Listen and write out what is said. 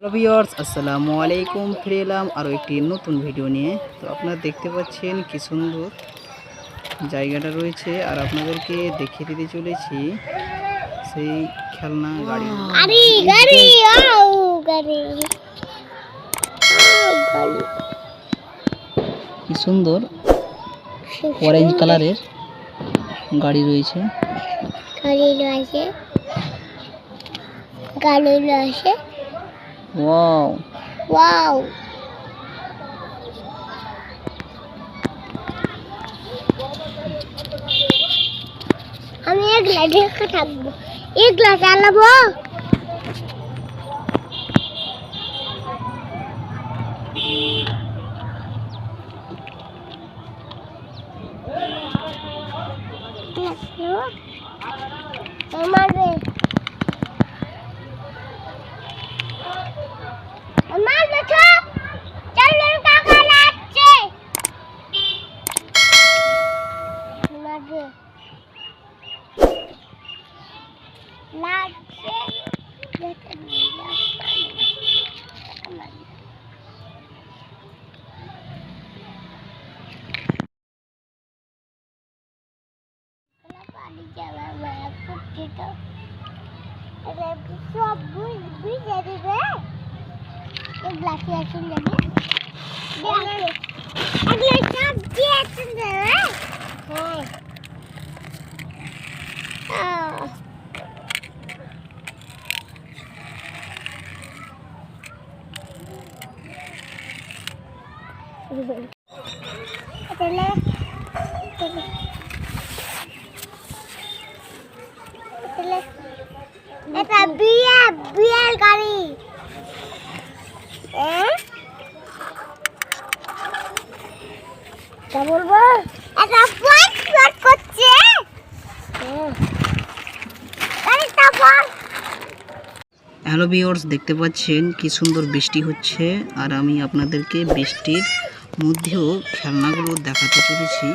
Hello viewers, আসসালামু আলাইকুম। ফিরে এলাম আরও একটি নতুন ভিডিও নিয়ে। তো আপনারা দেখতে পাচ্ছেন কি সুন্দর জায়গাটা রয়েছে, আর আপনাদেরকে দেখিয়ে দিতে চলেছি সেই খেলনা গাড়ি। কি সুন্দর অরেঞ্জ কালারের গাড়ি রয়েছে। ওয়াও ওয়াও, আমি এগুলা দেখে থাকবো, এগুলা চালাবো। আমার দেখো চলো টাকা লাগছে, লাগছে পানি চালা মায়া করছে তো সব বুঝে দিবে। এগুলা কি আছে জানি, এগুলা সব দিয়ে আছে এটা বিয়ের গাড়ি। তা বলবো এটা ফাইট করছে। হ্যালো ভিউয়ার্স, দেখতে পাচ্ছেন কি সুন্দর বৃষ্টি হচ্ছে, আর আমি আপনাদেরকে বৃষ্টির মধ্যেও খেলনাগুলো দেখাতে চলেছি।